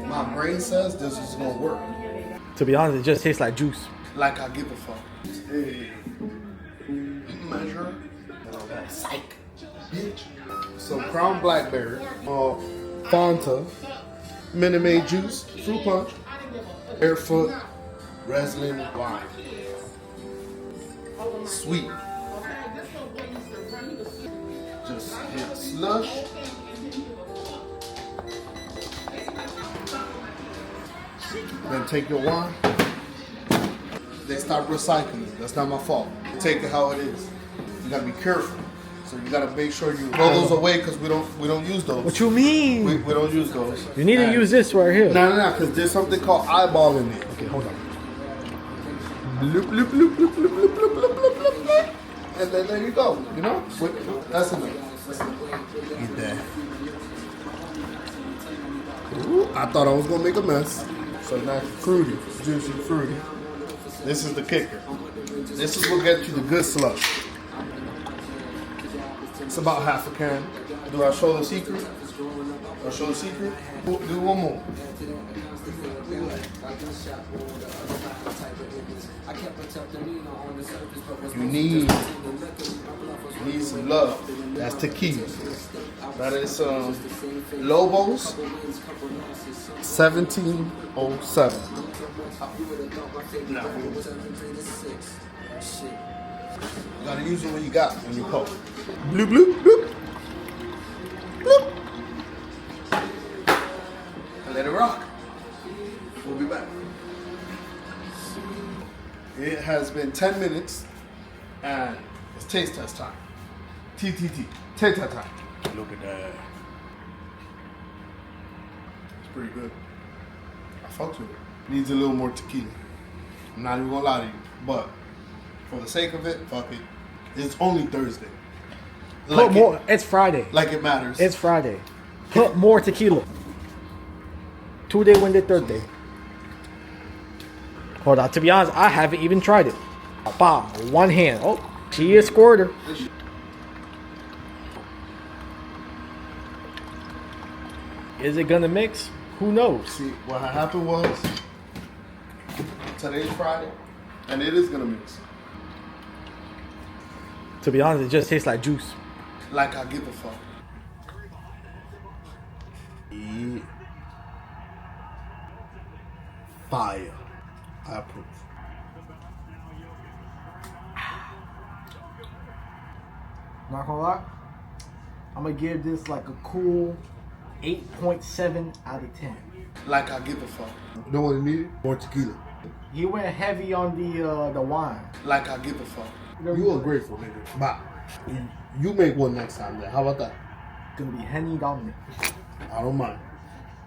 My brain says this is gonna work. To be honest, it just tastes like juice. Like I give a fuck. Hey. Measure. Psych. Bitch. So Crown Blackberry, Fanta, Minute Maid juice, fruit punch, Barefoot, Reslin wine. Sweet. Just hit slush. Then take your wine. They start recycling. That's not my fault. Take it how it is. You gotta be careful. So you gotta make sure you throw those away because we don't use those. What you mean? We don't use those. You need to use this right here. No, because there's something called eyeball in it. Okay, hold on. Bloop, bloop, bloop, bloop, bloop, bloop, bloop, bloop, bloop, bloop, bloop. And then there you go. You know? That's enough. Eat that. Ooh, I thought I was gonna make a mess. So now it's fruity, juicy, fruity. This is the kicker. This is what gets you the good slush. It's about half a can. Do I show the secret? Do I show the secret? Do one more. You need some love. That's tequila. That is Lobos 1707. No. You gotta use it when you got it, when you poke. Bloop, bloop, bloop. Bloop. And let it rock. We'll be back. It has been 10 minutes and it's taste test time. TTT. Taste test time. Look at that. It's pretty good. I fucked with it. Needs a little more tequila. I'm not even gonna lie to you. But for the sake of it, fuck it. It's only Thursday. Put more. It's Friday. Like it matters. It's Friday. Put more tequila. 2-day, 1-day, 3rd day. Hold on. To be honest, I haven't even tried it. Bob, one hand. Oh, she is squirter. Is it gonna mix? Who knows? See, what happened was today's Friday, and it is gonna mix. To be honest, it just tastes like juice. Like I give a fuck. Yeah. Fire. I approve. Not gonna lie, I'm gonna give this like a cool 8.7 out of 10. Like I give a fuck. You know what it needed? More tequila. He went heavy on the wine. Like I give a fuck. You are grateful, nigga. Bye. You make one next time then. How about that? Gonna be Henny dominant. I don't mind.